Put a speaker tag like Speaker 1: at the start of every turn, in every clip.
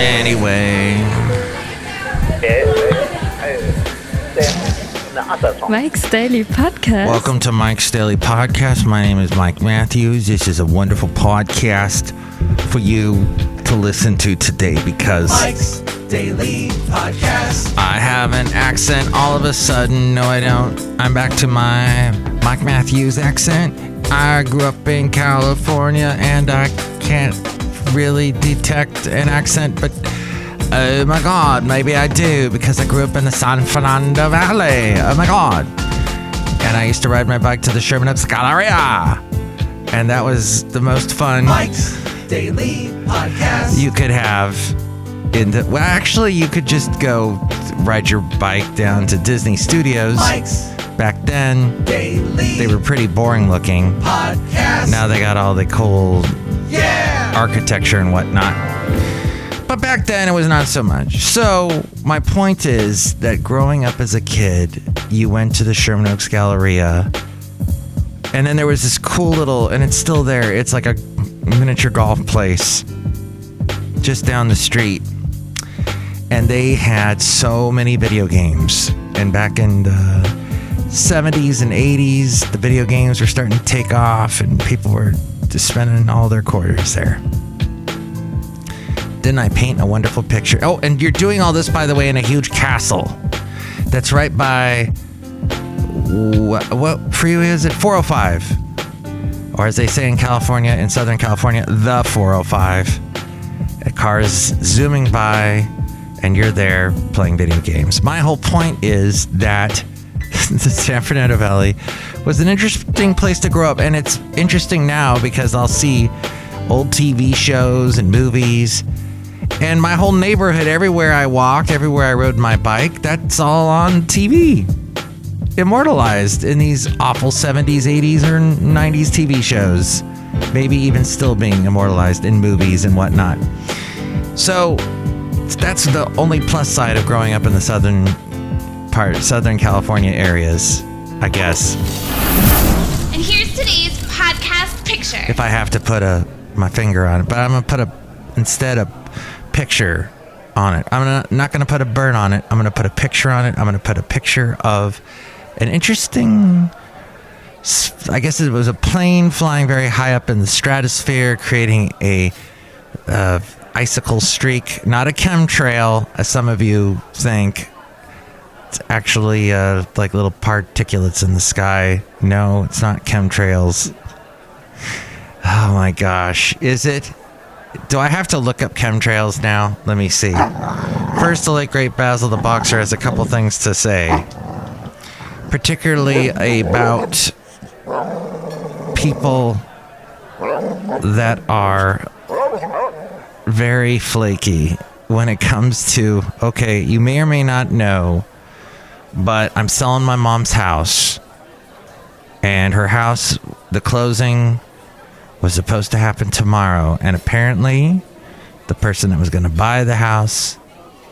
Speaker 1: Anyway.
Speaker 2: Mike's Daily Podcast.
Speaker 1: Welcome to Mike's Daily Podcast. My name is Mike Matthews. This is a wonderful podcast for you to listen to today because
Speaker 3: Mike's Daily Podcast.
Speaker 1: I have an accent all of a sudden. No, I don't. I'm back to my Mike Matthews accent. I grew up in California and I can't really detect an accent, but oh my god, maybe I do because I grew up in the San Fernando Valley. Oh my god. And I used to ride my bike to the Sherman Oaks Galleria. And that was the most fun
Speaker 3: Mike's Daily Podcast
Speaker 1: you could have actually you could just go ride your bike down to Disney Studios.
Speaker 3: Mike's
Speaker 1: Back then
Speaker 3: Daily
Speaker 1: they were pretty boring looking.
Speaker 3: Podcast.
Speaker 1: Now they got all the cool
Speaker 3: Yeah.
Speaker 1: architecture and whatnot. But back then it was not so much. So my point is that growing up as a kid, you went to the Sherman Oaks Galleria, and then there was this cool little, and it's still there, it's like a miniature golf place just down the street. And they had so many video games. And back in the 70s and 80s, the video games were starting to take off and people were just spending all their quarters there. Didn't I paint a wonderful picture? Oh, and you're doing all this, by the way, in a huge castle that's right by, what freeway is it? 405. Or as they say in California, in Southern California, the 405. A car is zooming by and you're there playing video games. My whole point is that the San Fernando Valley was an interesting place to grow up, and it's interesting now because I'll see old TV shows and movies, and my whole neighborhood, everywhere I walked, everywhere I rode my bike, that's all on TV, immortalized in these awful 70s, 80s, or 90s TV shows, maybe even still being immortalized in movies and whatnot. So that's the only plus side of growing up in the Southern California areas, I guess.
Speaker 4: And here's today's podcast picture.
Speaker 1: If I have to put my finger on it, but I'm gonna put instead a picture on it. I'm not gonna put a bird on it. I'm gonna put a picture on it. I'm gonna put a picture of an interesting, I guess it was a plane flying very high up in the stratosphere, creating a icicle streak, not a chemtrail, as some of you think. It's actually like little particulates in the sky. No, it's not chemtrails. Oh my gosh. Is it? Do I have to look up chemtrails now? Let me see. First, the late great Basil the Boxer has a couple things to say. Particularly about people that are very flaky when it comes to, okay, you may or may not know, but I'm selling my mom's house, and her house, the closing was supposed to happen tomorrow, and apparently the person that was going to buy the house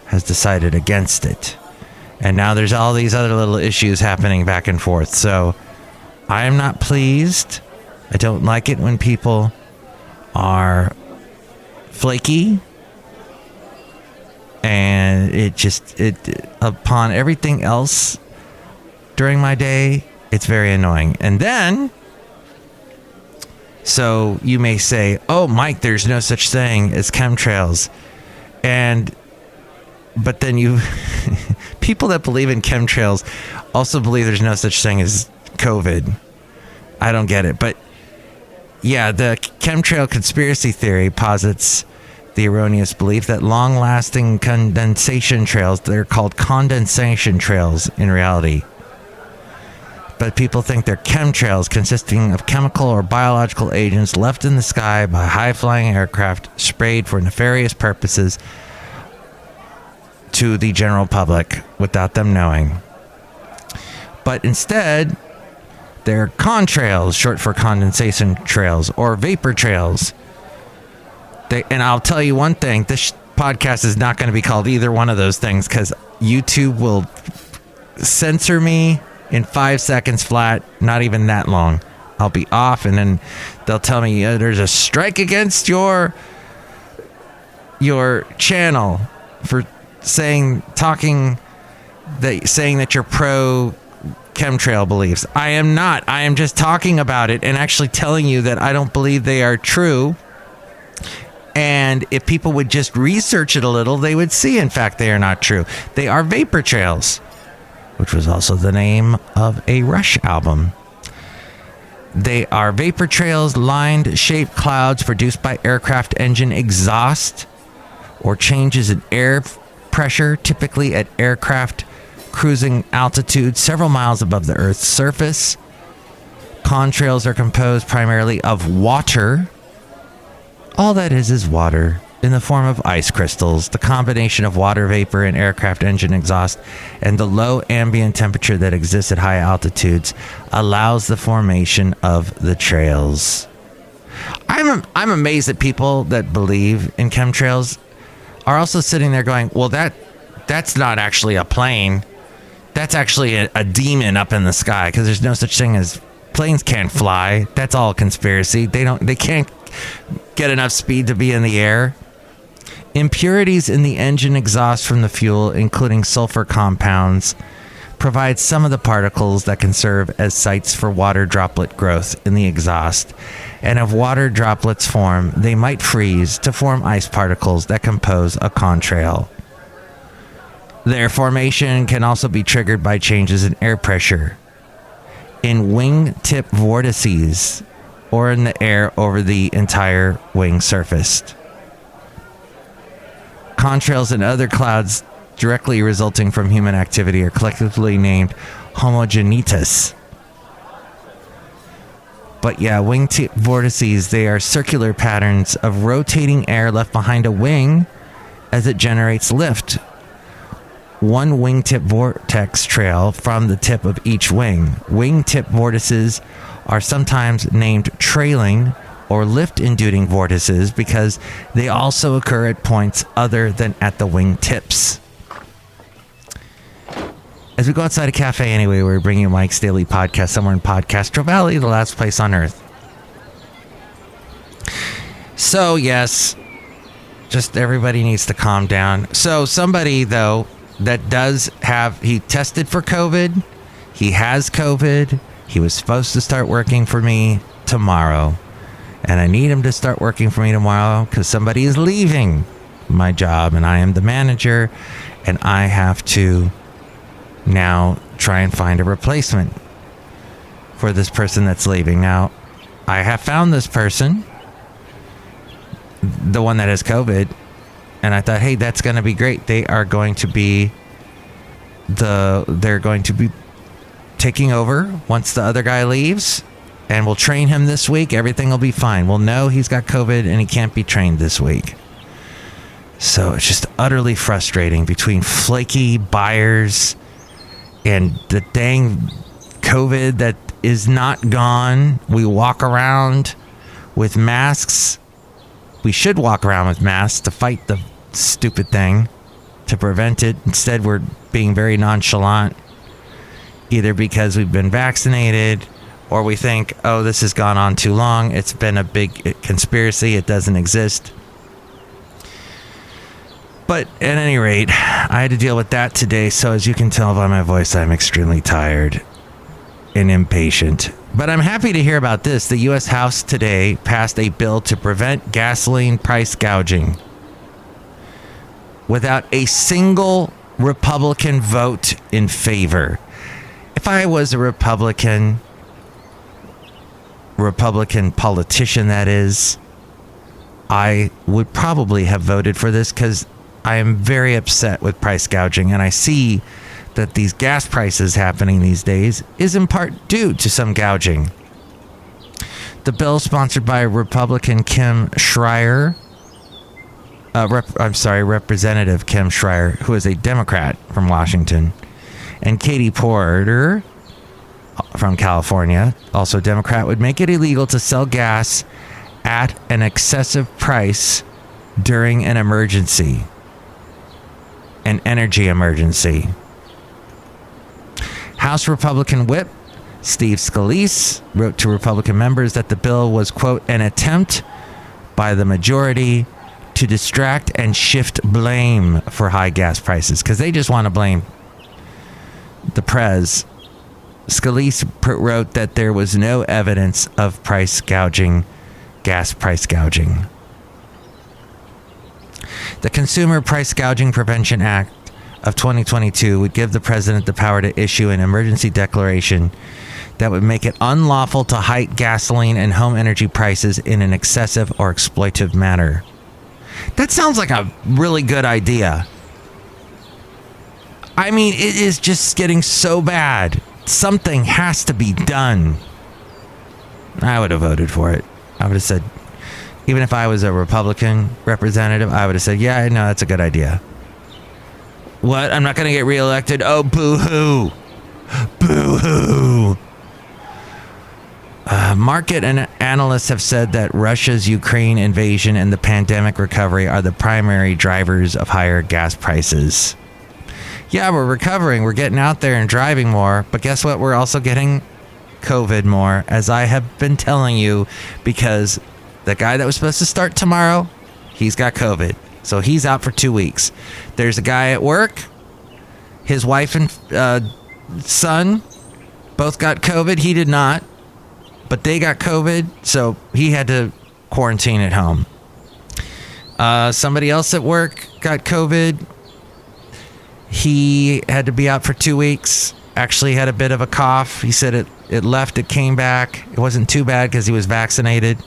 Speaker 1: has decided against it, and now there's all these other little issues happening back and forth. So I am not pleased. I don't like it when people are flaky, and it upon everything else during my day, it's very annoying. And then, so you may say, oh Mike, there's no such thing as chemtrails, but then you people that believe in chemtrails also believe there's no such thing as COVID. I don't get it. But yeah, the chemtrail conspiracy theory posits the erroneous belief that long-lasting condensation trails, they're called condensation trails in reality, but people think they're chemtrails, consisting of chemical or biological agents left in the sky by high-flying aircraft, sprayed for nefarious purposes to the general public without them knowing. But instead, they're contrails, short for condensation trails, or vapor trails. And I'll tell you one thing, this podcast is not going to be called either one of those things, because YouTube will censor me in 5 seconds flat, not even that long. I'll be off, and then they'll tell me there's a strike against your your channel for saying that you're pro chemtrail beliefs. I am not. I am just talking about it and actually telling you that I don't believe they are true. And if people would just research it a little, they would see, in fact, they are not true. They are vapor trails, which was also the name of a Rush album. They are vapor trails, lined, shaped clouds produced by aircraft engine exhaust or changes in air pressure, typically at aircraft cruising altitude several miles above the Earth's surface. Contrails are composed primarily of water. All that is water in the form of ice crystals. The combination of water vapor and aircraft engine exhaust and the low ambient temperature that exists at high altitudes allows the formation of the trails. I'm amazed that people that believe in chemtrails are also sitting there going, well, that's not actually a plane. That's actually a demon up in the sky, because there's no such thing as planes can't fly. That's all conspiracy. They can't get enough speed to be in the air. Impurities in the engine exhaust from the fuel, including sulfur compounds, provide some of the particles that can serve as sites for water droplet growth in the exhaust. And if water droplets form, they might freeze to form ice particles that compose a contrail. Their formation can also be triggered by changes in air pressure, in wingtip vortices, or in the air over the entire wing surface. Contrails and other clouds directly resulting from human activity are collectively named homogeneous. But yeah, wingtip vortices, they are circular patterns of rotating air left behind a wing as it generates lift. One wingtip vortex trail from the tip of each wing. Wingtip vortices are sometimes named trailing or lift-inducing vortices because they also occur at points other than at the wing tips. As we go outside a cafe anyway, we're bringing you Mike's Daily Podcast somewhere in Podcastro Valley, the last place on earth. So, yes, just everybody needs to calm down. So, somebody, though, that does have, he tested for COVID. He has COVID. He was supposed to start working for me tomorrow. And I need him to start working for me tomorrow because somebody is leaving my job and I am the manager and I have to now try and find a replacement for this person that's leaving. Now, I have found this person, the one that has COVID, and I thought, hey, that's going to be great. They're going to be taking over once the other guy leaves, and we'll train him this week. Everything will be fine. We'll know he's got COVID and he can't be trained this week. So it's just utterly frustrating between flaky buyers and the dang COVID that is not gone. We walk around with masks. We should walk around with masks to fight the stupid thing, to prevent it. Instead, we're being very nonchalant, either because we've been vaccinated or we think, oh, this has gone on too long. It's been a big conspiracy. It doesn't exist. But at any rate, I had to deal with that today. So as you can tell by my voice, I'm extremely tired and impatient. But I'm happy to hear about this. The U.S. House today passed a bill to prevent gasoline price gouging without a single Republican vote in favor. If I was a Republican politician, that is, I would probably have voted for this because I am very upset with price gouging, and I see that these gas prices happening these days is in part due to some gouging. The bill, sponsored by Republican Kim Schreier, Representative Kim Schreier, who is a Democrat from Washington, and Katie Porter from California, also Democrat, would make it illegal to sell gas at an excessive price during an emergency, an energy emergency. House Republican Whip Steve Scalise wrote to Republican members that the bill was, quote, an attempt by the majority to distract and shift blame for high gas prices because they just want to blame the Prez. Scalise wrote that there was no evidence of price gouging, gas price gouging. The Consumer Price Gouging Prevention Act of 2022 would give the president the power to issue an emergency declaration that would make it unlawful to hike gasoline and home energy prices in an excessive or exploitive manner. That sounds like a really good idea. I mean, it is just getting so bad. Something has to be done. I would have voted for it. I would have said, even if I was a Republican representative, I would have said, yeah, no, that's a good idea. What? I'm not going to get reelected? Oh, boo-hoo. Boo-hoo. Market and analysts have said that Russia's Ukraine invasion and the pandemic recovery are the primary drivers of higher gas prices. Yeah, we're recovering. We're getting out there and driving more. But guess what? We're also getting COVID more, as I have been telling you, because the guy that was supposed to start tomorrow, he's got COVID. So he's out for 2 weeks. There's a guy at work. His wife and son both got COVID. He did not. But they got COVID, so he had to quarantine at home. Somebody else at work got COVID. He had to be out for 2 weeks. Actually had a bit of a cough. He said it left, it came back. It wasn't too bad because he was vaccinated.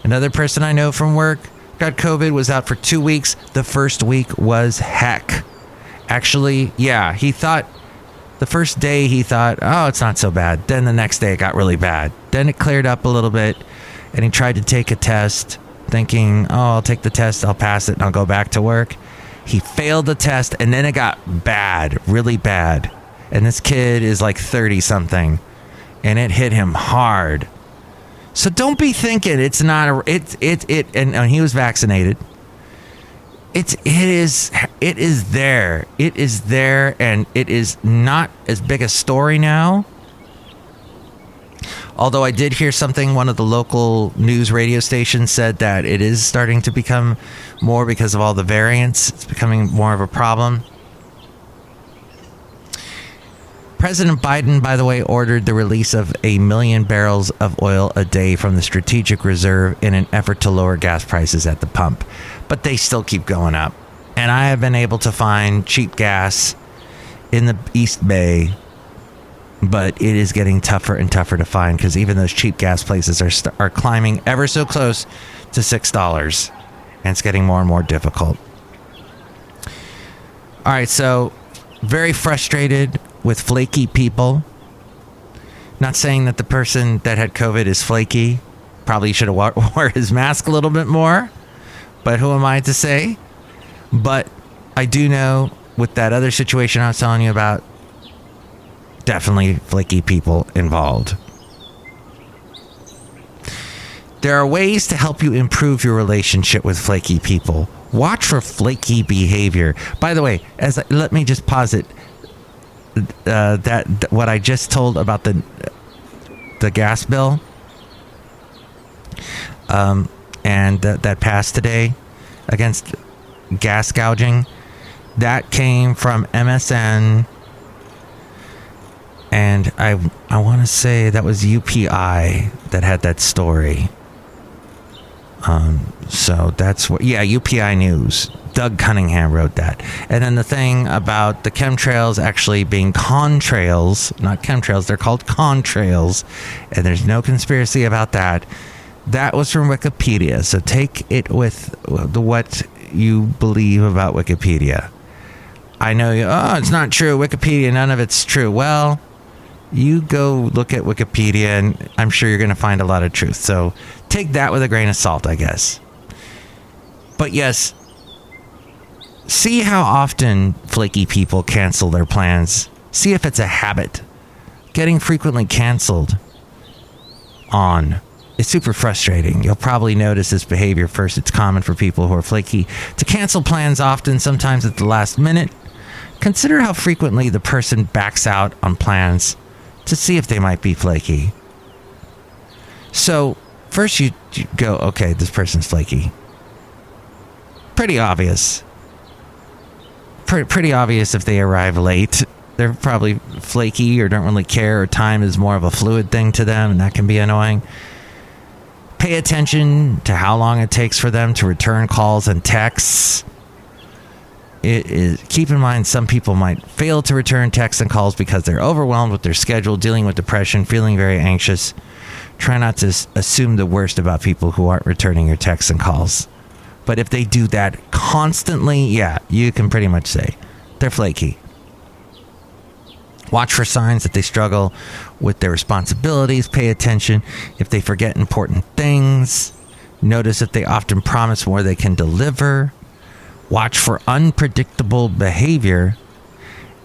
Speaker 1: Another person I know from work got COVID, was out for 2 weeks. The first week was heck. Actually, yeah, he thought, the first day he thought, oh, it's not so bad. Then the next day it got really bad. Then it cleared up a little bit, and he tried to take a test, thinking, oh, I'll take the test, I'll pass it, and I'll go back to work. He failed the test, and then it got bad, really bad. And this kid is like 30-something, and it hit him hard. So don't be thinking it's not and he was vaccinated. It is there. It is there, and it is not as big a story now. Although I did hear something, one of the local news radio stations said that it is starting to become more because of all the variants. It's becoming more of a problem. President Biden, by the way, ordered the release of 1 million barrels of oil a day from the strategic reserve in an effort to lower gas prices at the pump. But they still keep going up. And I have been able to find cheap gas in the East Bay, but it is getting tougher and tougher to find because even those cheap gas places are climbing ever so close to $6, and it's getting more and more difficult. All right, so very frustrated with flaky people. Not saying that the person that had COVID is flaky. Probably should have wore his mask a little bit more, but who am I to say? But I do know with that other situation I was telling you about, definitely flaky people involved. There are ways to help you improve your relationship with flaky people. Watch for flaky behavior. By the way, let me just posit that what I just told about the gas bill, and that passed today against gas gouging, that came from MSN. And I want to say that was UPI that had that story. So that's what, yeah, UPI News. Doug Cunningham wrote that. And then the thing about the chemtrails actually being contrails, not chemtrails, they're called contrails. And there's no conspiracy about that. That was from Wikipedia. So take it with what you believe about Wikipedia. I know, it's not true. Wikipedia, none of it's true. Well, you go look at Wikipedia, and I'm sure you're going to find a lot of truth. So take that with a grain of salt, I guess. But yes, see how often flaky people cancel their plans. See if it's a habit. Getting frequently canceled on is super frustrating. You'll probably notice this behavior first. It's common for people who are flaky to cancel plans often, sometimes at the last minute. Consider how frequently the person backs out on plans to see if they might be flaky. So first you go, okay, this person's flaky. pretty obvious. Pretty obvious if they arrive late. They're probably flaky or don't really care, or time is more of a fluid thing to them, and that can be annoying. Pay attention to how long it takes for them to return calls and texts. Keep in mind, some people might fail to return texts and calls because they're overwhelmed with their schedule, dealing with depression, feeling very anxious. Try not to assume the worst about people who aren't returning your texts and calls. But if they do that constantly, yeah, you can pretty much say they're flaky. Watch for signs that they struggle with their responsibilities. Pay attention if they forget important things. Notice if they often promise more they can deliver. Watch for unpredictable behavior.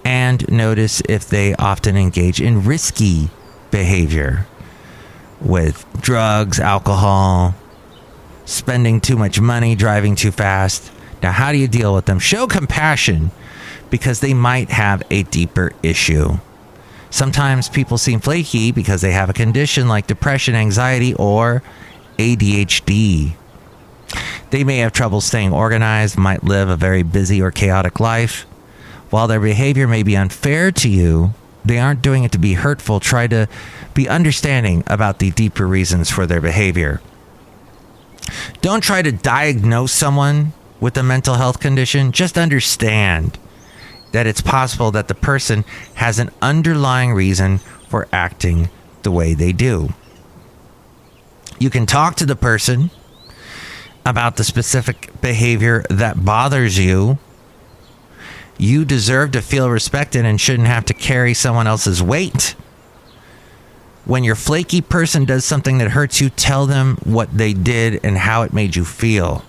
Speaker 1: And notice if they often engage in risky behavior with drugs, alcohol, spending too much money, driving too fast. Now, how do you deal with them? Show compassion, because they might have a deeper issue. Sometimes people seem flaky because they have a condition like depression, anxiety, or ADHD. They may have trouble staying organized, might live a very busy or chaotic life. While their behavior may be unfair to you, they aren't doing it to be hurtful. Try to be understanding about the deeper reasons for their behavior. Don't try to diagnose someone with a mental health condition. Just understand that it's possible that the person has an underlying reason for acting the way they do. You can talk to the person about the specific behavior that bothers you. You deserve to feel respected and shouldn't have to carry someone else's weight. When your flaky person does something that hurts you, tell them what they did and how it made you feel.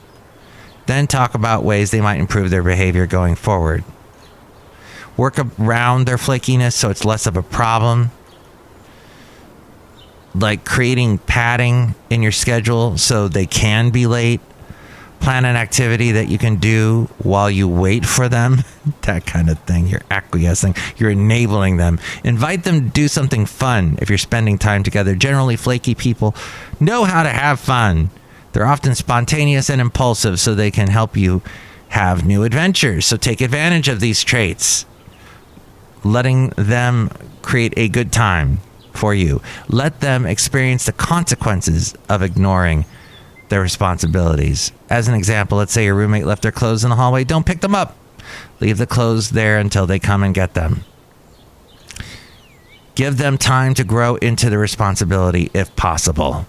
Speaker 1: Then talk about ways they might improve their behavior going forward. Work around their flakiness so it's less of a problem. Like creating padding in your schedule so they can be late. Plan an activity that you can do while you wait for them. That kind of thing. You're acquiescing. You're enabling them. Invite them to do something fun if you're spending time together. Generally, flaky people know how to have fun. They're often spontaneous and impulsive, so they can help you have new adventures. So take advantage of these traits. Letting them create a good time for you. Let them experience the consequences of ignoring their responsibilities. As an example, let's say your roommate left their clothes in the hallway. Don't pick them up. Leave the clothes there until they come and get them. Give them time to grow into the responsibility if possible.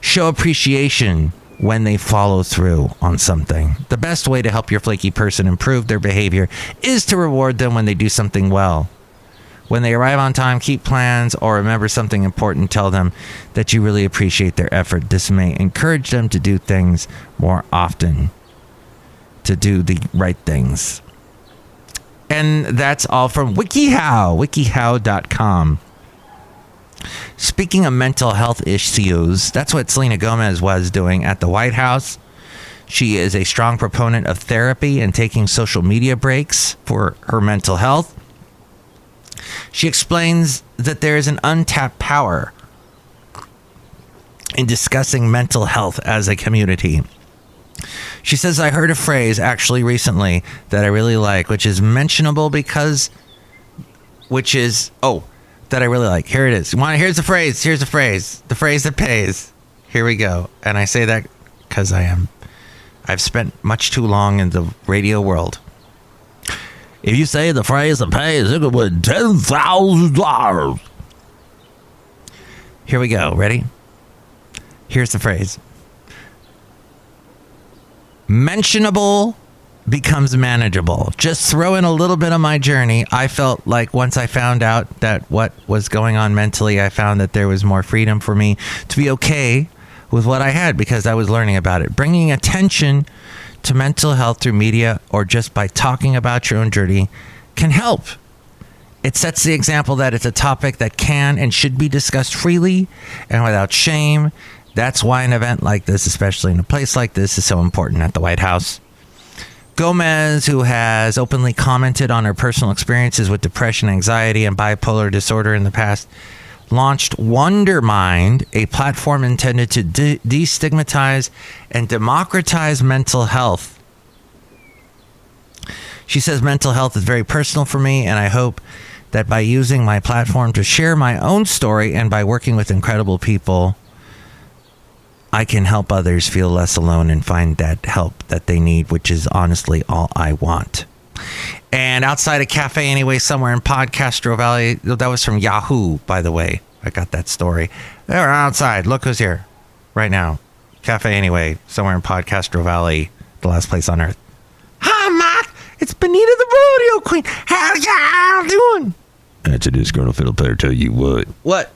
Speaker 1: Show appreciation when they follow through on something. The best way to help your flaky person improve their behavior is to reward them when they do something well. When they arrive on time, keep plans, or remember something important, tell them that you really appreciate their effort. This may encourage them to do things more often, to do the right things. And that's all from WikiHow, wikihow.com. Speaking of mental health issues, that's what Selena Gomez was doing at the White House. She is a strong proponent of therapy and taking social media breaks for her mental health. She explains that there is an untapped power in discussing mental health as a community. She says, I heard a phrase actually recently that I really like, which is mentionable because, that I really like. Here it is. Here's the phrase. Here's the phrase. The phrase that pays. Here we go. And I say that because I've spent much too long in the radio world. If you say the phrase that pays, it could win $10,000. Here we go. Ready? Here's the phrase. Mentionable becomes manageable. Just throw in a little bit of my journey. I felt like once I found out that what was going on mentally, I found that there was more freedom for me to be okay with what I had because I was learning about it. Bringing attention to mental health through media or just by talking about your own journey can help. It sets the example that it's a topic that can and should be discussed freely and without shame. That's why an event like this, especially in a place like this, is so important at the White House. Gomez, who has openly commented on her personal experiences with depression, anxiety, and bipolar disorder in the past, launched Wondermind, a platform intended to destigmatize and democratize mental health. She says mental health is very personal for me, and I hope that by using my platform to share my own story and by working with incredible people, I can help others feel less alone and find that help that they need, which is honestly all I want. And outside a cafe anyway, somewhere in Podcastro Valley, that was from Yahoo, by the way. I got that story. They're outside. Look who's here right now. Cafe anyway, somewhere in Podcastro Valley, the last place on earth. Hi, Mike. It's Benita the Rodeo Queen. How's y'all doing?
Speaker 5: That's a disgruntled fiddle player. Tell you what.
Speaker 1: What?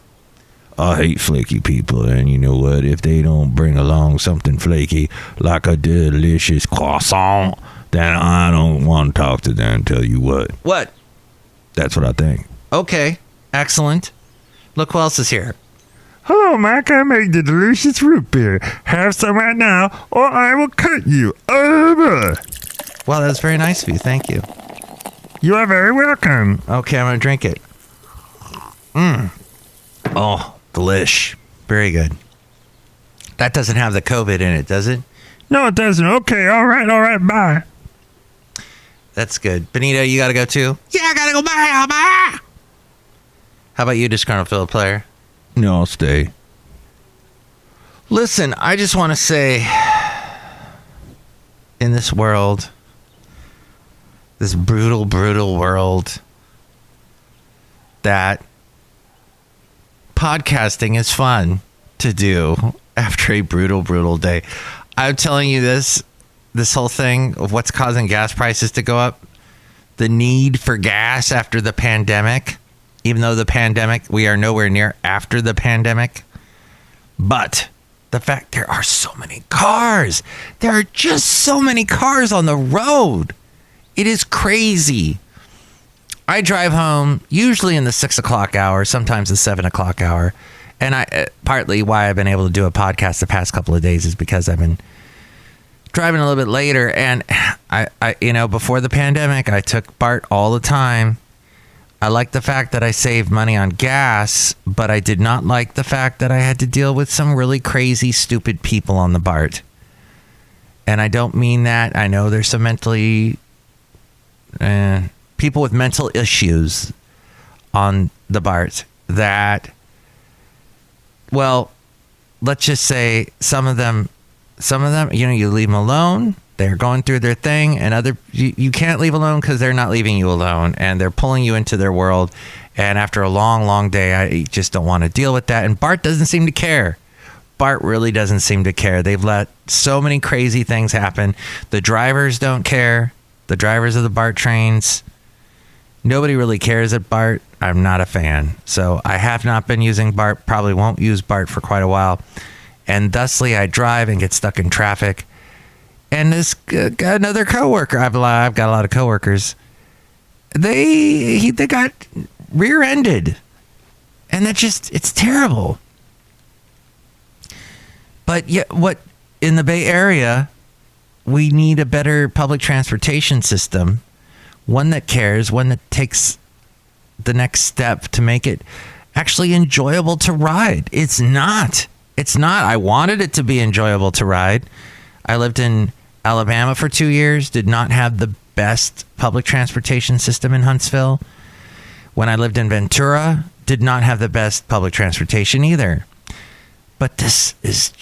Speaker 5: I hate flaky people, and you know what? If they don't bring along something flaky, like a delicious croissant, then I don't want to talk to them. Tell you what.
Speaker 1: What?
Speaker 5: That's what I think.
Speaker 1: Okay. Excellent. Look who else is here.
Speaker 6: Hello, Mike. I made the delicious root beer. Have some right now, or I will cut you.
Speaker 1: Well, that's very nice of you. Thank you.
Speaker 6: You are very welcome.
Speaker 1: Okay, I'm going to drink it. Oh, delish. Very good. That doesn't have the COVID in it, does it?
Speaker 6: No, it doesn't. Okay, all right, bye.
Speaker 1: That's good. Benita, you got to go too? Yeah, I got to go. Bye. How about you, Disgruntled Fiddle Player?
Speaker 5: No, I'll stay.
Speaker 1: Listen, I just want to say, in this world, this brutal, brutal world, that podcasting is fun to do after a brutal, brutal day. I'm telling you this whole thing of what's causing gas prices to go up, the need for gas after the pandemic, even though the pandemic, we are nowhere near after the pandemic. But the fact there are so many cars, there are just so many cars on the road. It is crazy. I drive home usually in the 6 o'clock hour, sometimes the 7 o'clock hour. And partly why I've been able to do a podcast the past couple of days is because I've been driving a little bit later. And I before the pandemic, I took BART all the time. I liked the fact that I saved money on gas, but I did not like the fact that I had to deal with some really crazy, stupid people on the BART. And I don't mean that. I know there's some people with mental issues on the BART that, well, let's just say some of them, you leave them alone. They're going through their thing, and you can't leave alone because they're not leaving you alone, and they're pulling you into their world. And after a long, long day, I just don't want to deal with that. And BART doesn't seem to care. BART really doesn't seem to care. They've let so many crazy things happen. The drivers don't care. The drivers of the BART trains. Nobody really cares at BART. I'm not a fan. So I have not been using BART. Probably won't use BART for quite a while. And thusly, I drive and get stuck in traffic. And this another coworker, I've got a lot of coworkers. They got rear-ended, and it's terrible. But yet, what in the Bay Area, we need a better public transportation system, one that cares, one that takes the next step to make it actually enjoyable to ride. It's not. I wanted it to be enjoyable to ride. I lived in Alabama for 2 years, did not have the best public transportation system in Huntsville. When I lived in Ventura, did not have the best public transportation either. But this is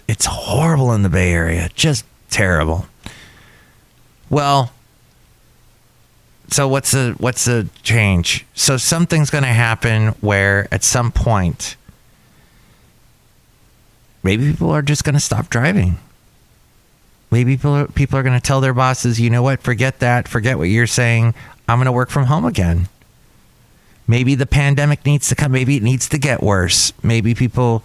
Speaker 1: it's horrible in the Bay Area. Just terrible. Well, so what's the change? So something's going to happen where at some point, maybe people are just going to stop driving. Maybe people are going to tell their bosses, you know what, forget that. Forget what you're saying. I'm going to work from home again. Maybe the pandemic needs to come. Maybe it needs to get worse. Maybe people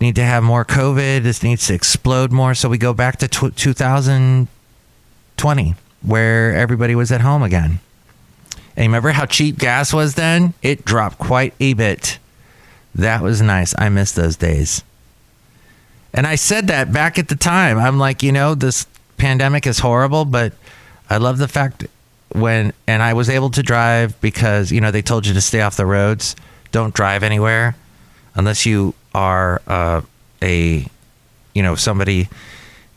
Speaker 1: need to have more COVID. This needs to explode more. So we go back to 2020, where everybody was at home again. And remember how cheap gas was then? It dropped quite a bit. That was nice. I miss those days. And I said that back at the time. I'm like, this pandemic is horrible, but I love the fact and I was able to drive because, they told you to stay off the roads. Don't drive anywhere unless you are somebody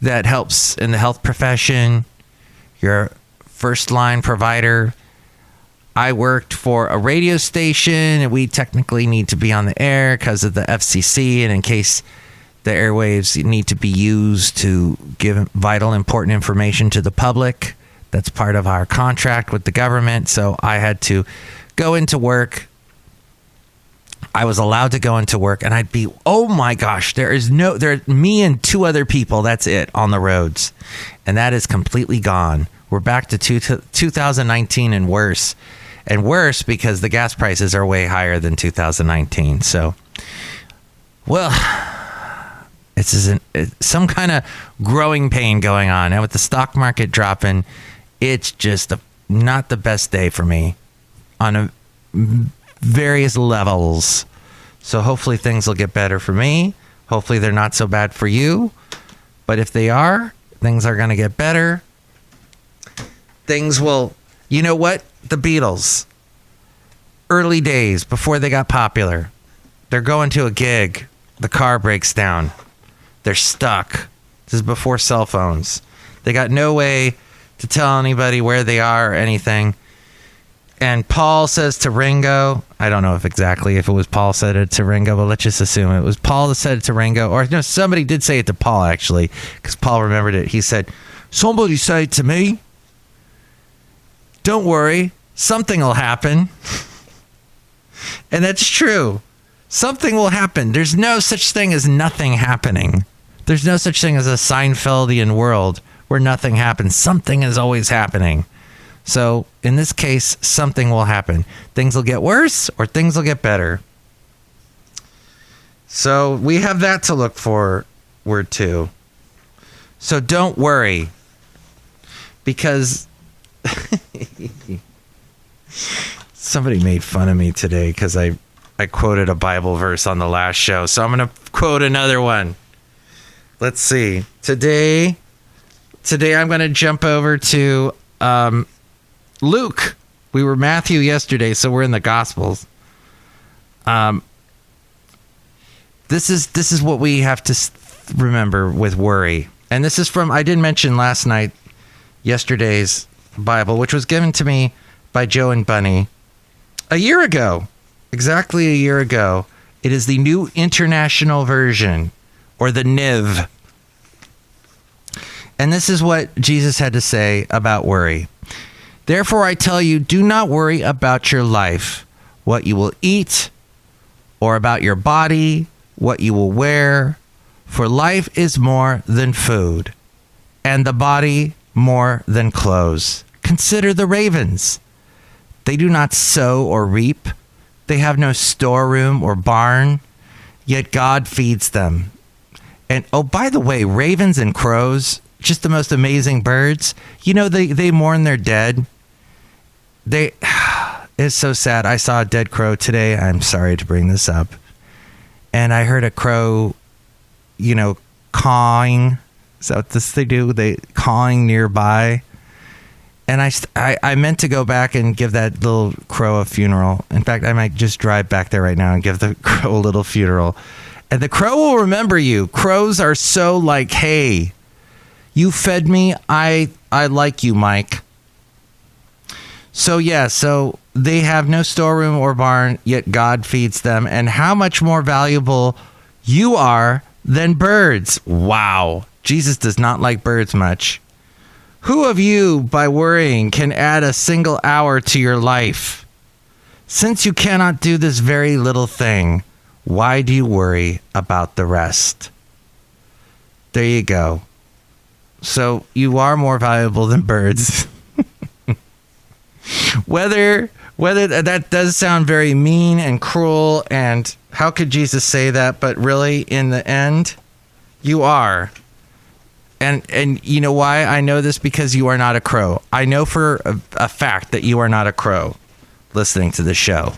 Speaker 1: that helps in the health profession. You're a first line provider. I worked for a radio station, and we technically need to be on the air because of the FCC, and in case the airwaves need to be used to give vital, important information to the public. That's part of our contract with the government. So I had to go into work. I was allowed to go into work, and I'd be, oh my gosh, there's me and 2 other people. That's it on the roads. And that is completely gone. We're back to 2019 and worse. And worse because the gas prices are way higher than 2019. So, well, it's some kind of growing pain going on. And with the stock market dropping, it's just not the best day for me on various levels. So hopefully things will get better for me. Hopefully they're not so bad for you. But if they are, things are going to get better. Things will, you know what? The Beatles, early days before they got popular, they're going to a gig. The car breaks down. They're stuck. This is before cell phones. They got no way to tell anybody where they are or anything. And Paul says to Ringo, I don't know if it was Paul said it to Ringo, but let's just assume it was Paul that said it to Ringo. Or no, somebody did say it to Paul, actually, because Paul remembered it. He said, somebody say it to me. Don't worry, something will happen. And that's true. Something will happen. There's no such thing as nothing happening. There's no such thing as a Seinfeldian world where nothing happens. Something is always happening. So in this case, something will happen. Things will get worse or things will get better. So we have that to look forward to. So don't worry. Because somebody made fun of me today because I quoted a Bible verse on the last show. So I'm going to quote another one. Let's see. Today I'm going to jump over to Luke. We were Matthew yesterday, so we're in the Gospels. This is what we have to remember with worry. And this is from, I did mention last night, yesterday's Bible, which was given to me by Joe and Bunny a year ago. Exactly a year ago. It is the New International Version, or the NIV. And this is what Jesus had to say about worry. Therefore, I tell you, do not worry about your life, what you will eat, or about your body, what you will wear. For life is more than food, and the body more than clothes. Consider the ravens. They do not sow or reap. They have no storeroom or barn, yet God feeds them. And, oh, by the way, ravens and crows, just the most amazing birds. You know, they mourn their dead. It's so sad. I saw a dead crow today. I'm sorry to bring this up. And I heard a crow, cawing. Is that what they do? They cawing nearby. And I meant to go back and give that little crow a funeral. In fact, I might just drive back there right now and give the crow a little funeral. And the crow will remember you. Crows are so like, hey, you fed me. I like you, Mike. So they have no storeroom or barn, yet God feeds them. And how much more valuable you are than birds. Wow. Jesus does not like birds much. Who of you, by worrying, can add a single hour to your life? Since you cannot do this very little thing, why do you worry about the rest? There you go. So you are more valuable than birds. Whether that does sound very mean and cruel, and how could Jesus say that? But really, in the end, you are. And you know why I know this? Because you are not a crow. I know for a fact that you are not a crow listening to the show.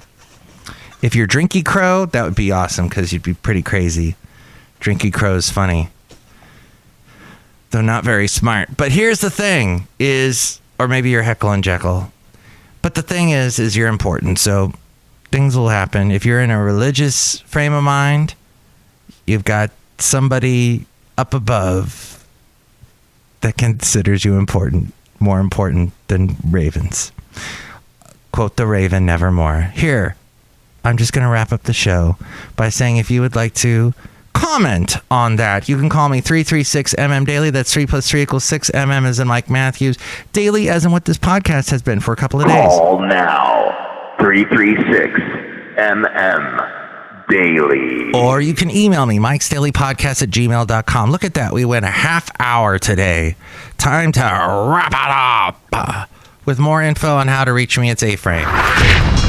Speaker 1: If you're Drinky Crow, that would be awesome because you'd be pretty crazy. Drinky Crow is funny, though not very smart. But here's the thing or maybe you're Heckle and Jekyll. But the thing is you're important. So things will happen. If you're in a religious frame of mind, you've got somebody up above that considers you important, more important than ravens. Quote the raven, nevermore. Here, I'm just going to wrap up the show by saying if you would like to comment on that, you can call me 336mm daily. That's 3 + 3 = 6. MM as in Mike Matthews. Daily as in what this podcast has been for a couple of days.
Speaker 7: Call now. 336MM daily.
Speaker 1: Or you can email me, mikesdailypodcast@gmail.com. Look at that. We went a half hour today. Time to wrap it up. With more info on how to reach me, it's A-Frame.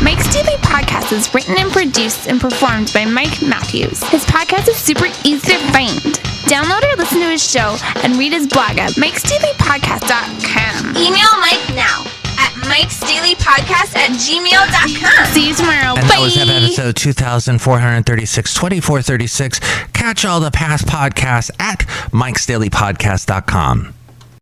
Speaker 4: Mike's Daily Podcast is written and produced and performed by Mike Matthews. His podcast is super easy to find. Download or listen to his show and read his blog at mikesdailypodcast.com. Email Mike now at mikesdailypodcast@gmail.com. See you tomorrow.
Speaker 1: And
Speaker 4: Bye.
Speaker 1: that was episode 2436, 2436. Catch all the past podcasts at mikesdailypodcast.com.